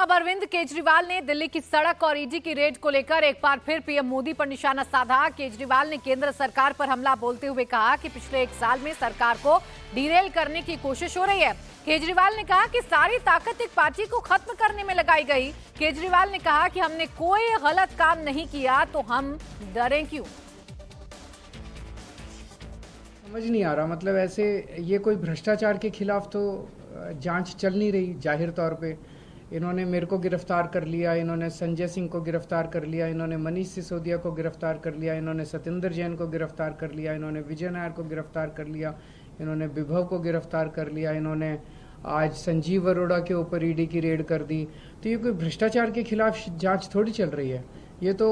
अब अरविंद केजरीवाल ने दिल्ली की सड़क और ईडी की रेड को लेकर एक बार फिर पीएम मोदी पर निशाना साधा। केजरीवाल ने केंद्र सरकार पर हमला बोलते हुए कहा कि पिछले एक साल में सरकार को डीरेल करने की कोशिश हो रही है। केजरीवाल ने कहा कि सारी ताकत एक पार्टी को खत्म करने में लगाई गई। केजरीवाल ने कहा कि हमने कोई गलत काम नहीं किया तो हम डरें क्यों। समझ नहीं आ रहा, मतलब ऐसे ये कोई भ्रष्टाचार के खिलाफ तो जांच चल नहीं रही। जाहिर तौर पे इन्होंने मेरे को गिरफ्तार कर लिया, इन्होंने संजय सिंह को गिरफ्तार कर लिया, इन्होंने मनीष सिसोदिया को गिरफ्तार कर लिया, इन्होंने सत्येंद्र जैन को गिरफ्तार कर लिया, इन्होंने विजय नायर को गिरफ्तार कर लिया, इन्होंने विभव को गिरफ्तार कर लिया, इन्होंने आज संजीव अरोड़ा के ऊपर ईडी की रेड कर दी। तो ये कोई भ्रष्टाचार के खिलाफ जांच थोड़ी चल रही है। ये तो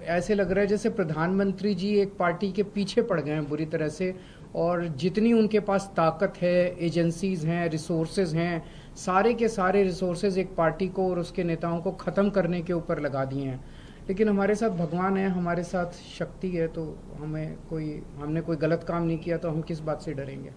ऐसे लग रहा है जैसे प्रधानमंत्री जी एक पार्टी के पीछे पड़ गए हैं बुरी तरह से, और जितनी उनके पास ताकत है, एजेंसीज हैं, रिसोर्सेज हैं, सारे के सारे रिसोर्सेज एक पार्टी को और उसके नेताओं को ख़त्म करने के ऊपर लगा दिए हैं। लेकिन हमारे साथ भगवान है, हमारे साथ शक्ति है, तो हमने कोई गलत काम नहीं किया तो हम किस बात से डरेंगे।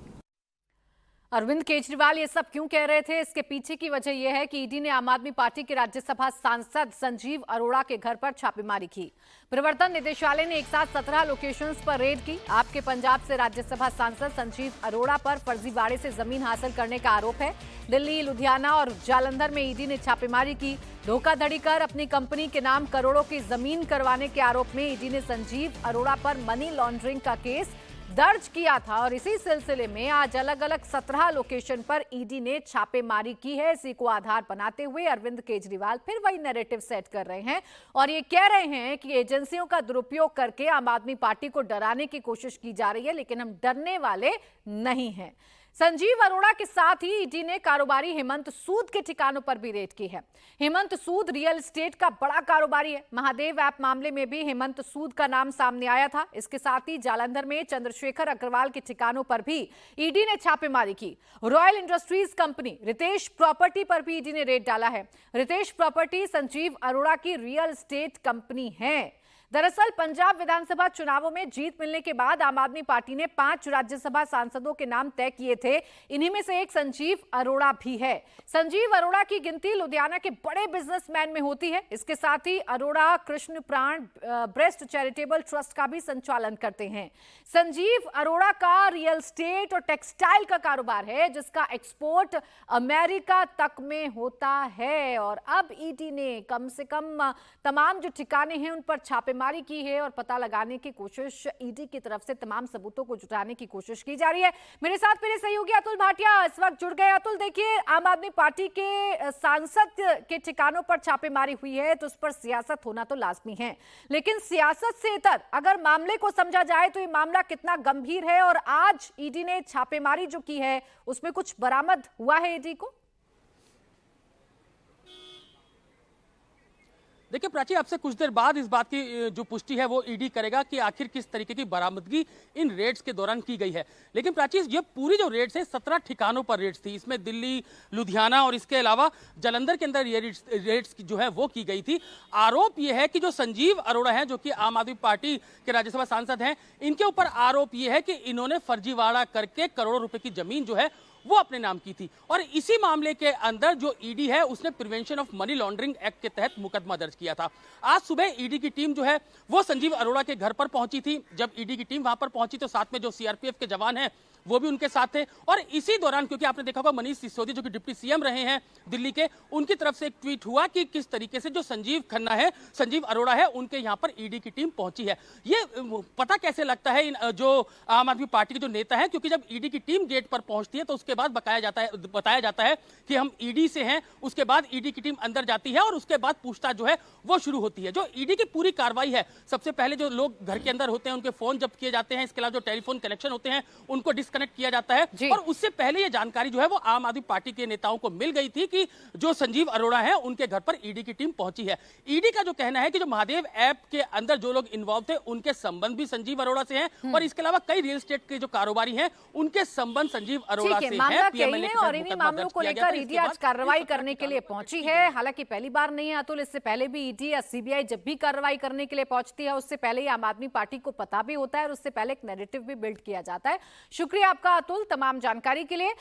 अरविंद केजरीवाल ये सब क्यों कह रहे थे, इसके पीछे की वजह यह है कि ईडी ने आम आदमी पार्टी के राज्यसभा सांसद संजीव अरोड़ा के घर पर छापेमारी की। प्रवर्तन निदेशालय ने एक साथ 17 लोकेशंस पर रेड की। आपके पंजाब से राज्यसभा सांसद संजीव अरोड़ा पर फर्जीवाड़े से जमीन हासिल करने का आरोप है। दिल्ली, लुधियाना और जालंधर में ईडी ने छापेमारी की। धोखाधड़ी कर अपनी कंपनी के नाम करोड़ों की जमीन करवाने के आरोप में ईडी ने संजीव अरोड़ा पर मनी लॉन्ड्रिंग का केस दर्ज किया था और इसी सिलसिले में आज अलग अलग 17 लोकेशन पर ईडी ने छापेमारी की है। इसी को आधार बनाते हुए अरविंद केजरीवाल फिर वही नैरेटिव सेट कर रहे हैं और ये कह रहे हैं कि एजेंसियों का दुरुपयोग करके आम आदमी पार्टी को डराने की कोशिश की जा रही है, लेकिन हम डरने वाले नहीं हैं। संजीव अरोड़ा के साथ ही ईडी ने कारोबारी हेमंत सूद के ठिकानों पर भी रेड की है। हेमंत सूद रियल एस्टेट का बड़ा कारोबारी है। महादेव ऐप मामले में भी हेमंत सूद का नाम सामने आया था। इसके साथ ही जालंधर में चंद्रशेखर अग्रवाल के ठिकानों पर भी ईडी ने छापेमारी की। Royal Industries company Ritesh property पर भी ईडी ने रेड डाला है। रितेश प्रॉपर्टी संजीव अरोड़ा की रियल एस्टेट कंपनी है। दरअसल पंजाब विधानसभा चुनावों में जीत मिलने के बाद आम आदमी पार्टी ने 5 राज्यसभा सांसदों के नाम तय किए थे। इन्हीं में से एक संजीव अरोड़ा भी है। संजीव अरोड़ा की गिनती लुधियाना के बड़े बिजनेसमैन में होती है। इसके साथ ही अरोड़ा कृष्ण प्राण ब्रेस्ट चैरिटेबल ट्रस्ट का भी संचालन करते हैं। संजीव अरोड़ा का रियल एस्टेट और टेक्सटाइल का कारोबार है, जिसका एक्सपोर्ट अमेरिका तक में होता है। और अब ईडी ने कम से कम तमाम जो ठिकाने हैं उन पर छापेमारी की है और पता लगाने की कोशिश ईडी की तरफ से तमाम सबूतों को जुटाने की कोशिश की जा रही है। मेरे साथ मेरे सहयोगी अतुल भाटिया इस वक्त जुड़ गए। अतुल, देखिए, आम आदमी पार्टी के सांसद के ठिकानों पर छापेमारी हुई है तो उस पर सियासत होना तो लाजमी है, लेकिन सियासत से इतर अगर मामले को समझा जाए तो ये मामला कितना गंभीर है और आज ईडी ने छापेमारी जो की है उसमें कुछ बरामद हुआ है ईडी को? देखिए प्राची, आपसे कुछ देर बाद इस बात की जो पुष्टि है वो ईडी करेगा कि आखिर किस तरीके की बरामदगी इन रेड्स के दौरान की गई है। लेकिन प्राची, ये पूरी जो रेड्स है 17 ठिकानों पर रेड्स थी। इसमें दिल्ली, लुधियाना और इसके अलावा जालंधर के अंदर ये रेड्स जो है वो की गई थी। आरोप ये है कि जो संजीव अरोड़ा है, जो कि आम आदमी पार्टी के राज्यसभा सांसद हैं, इनके ऊपर आरोप ये है कि इन्होंने फर्जीवाड़ा करके करोड़ों रुपए की जमीन जो है वो अपने नाम की थी। और इसी मामले के अंदर जो ईडी है उसने prevention of money laundering act के तहत मुकदमा दर्ज किया था। आज सुबह ईडी की टीम जो है वो संजीव अरोड़ा के घर पर पहुंची थी। जब ईडी की टीम वहां पर पहुंची तो साथ में जो सीआरपीएफ के जवान हैं वो भी उनके साथ थे। और इसी दौरान, क्योंकि आपने देखा होगा मनीष सिसोदिया जो कि डिप्टी सीएम रहे हैं दिल्ली के, उनकी तरफ से एक ट्वीट हुआ कि किस तरीके से जो संजीव खन्ना है, संजीव अरोड़ा है, उनके यहाँ पर ईडी की टीम पहुंची है। ये पता कैसे लगता है इन जो आम आदमी पार्टी के जो नेता हैं, क्योंकि जब ईडी की टीम गेट पर पहुंचती है तो उसके बाद बताया जाता है कि हम ईडी से हैं। उसके बाद ईडी की टीम अंदर जाती है और उसके बाद पूछताछ जो है वो शुरू होती है। जो ईडी की पूरी कार्रवाई है, सबसे पहले जो लोग घर के अंदर होते हैं उनके फोन जब्त किए जाते हैं। इसके अलावा जो टेलीफोन कनेक्शन होते हैं उनको डिस्कनेक्ट किया जाता है। और उससे पहले ये जानकारी जो है वो आम आदमी पार्टी के नेताओं को मिल गई थी कि जो संजीव अरोड़ा है उनके घर पर ईडी की टीम पहुंची है। ईडी का जो कहना है कि जो महादेव ऐप के अंदर जो लोग इन्वॉल्व थे उनके संबंध भी संजीव अरोड़ा से हैं और इसके अलावा कई रियल एस्टेट के जो कारोबारी हैं उनके संबंध संजीव अरोड़ा से हैं। और इन्हीं मामलों को लेकर ईडी आज कार्रवाई करने के लिए पहुंची है। हालांकि पहली बार नहीं है अतुल, इससे पहले भी ईडी या सीबीआई जब भी कार्रवाई करने के लिए पहुंचती है उससे पहले ही आम आदमी पार्टी को पता भी होता है और उससे पहले एक नैरेटिव भी बिल्ड किया जाता है। शुक्रिया आपका अतुल तमाम जानकारी के लिए।